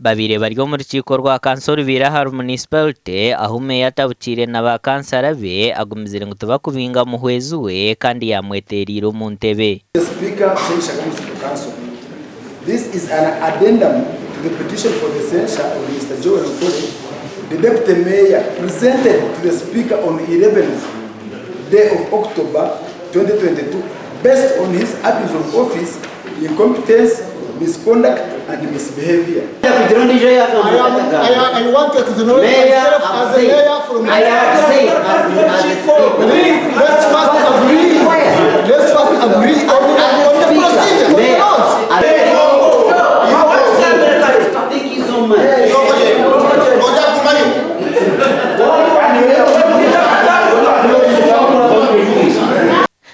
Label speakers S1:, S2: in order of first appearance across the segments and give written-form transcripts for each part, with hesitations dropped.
S1: babire baryo mu rukiko rwa kansoro birahari Munisiparite aho meya tabukire na ba kansara be agumizire ngo tubakubinga muhwezu we kandi yamweterira mu ntebe.
S2: Speaker Council. This is an addendum to the petition for the censure of Mr. Joel Okore. The Deputy Mayor presented to the Speaker on 11th day of October 2022 based on his abuse of office, incompetence, misconduct and misbehavior.
S3: I want to exonerate myself as a mayor from the Let's first agree. Let's first agree on the procedure.
S4: Thank you so much.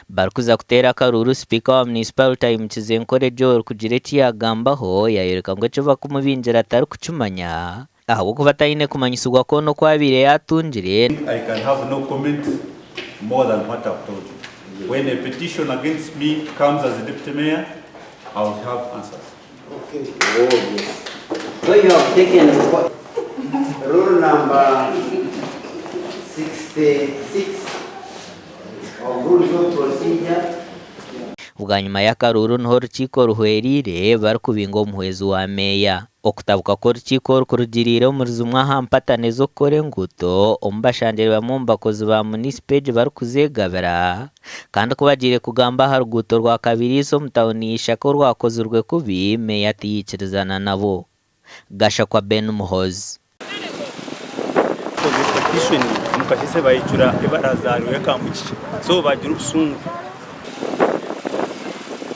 S1: Barikuza kutera karuru Speaker wa Munisiparite Agacencwire Joel kugira kiyagambaho yayereka ngo cyo bakumubinjira atari kucumanya aho kubatayine kumanyisugwa ko no kwabire yatungire.
S5: I can have no comment more than what I've told you. When a petition against me comes as a deputy mayor, I will have answers.
S3: Okay.
S4: Oh, yes. So you have taken rule number 66 of rules of procedure.
S1: Uganyuma ya karuru nho rukiko ruhwerire barikubinga umuhwezu wa meya okutabuka ko rukiko rukurugirira umuzumwa hampatane zo kore nguto ombashandire bamumbakozi ba Munisiparite barikuzegabara kandi kubagire kugamba haruguto rwa kabiri so mutawunisha ko rwakozurwe kubi meya atiyikirizana nabo. Gasha kwa Ben Muhozi
S5: Petition mukashise bayicura ibarazariwe kamukice so bagira ubusungu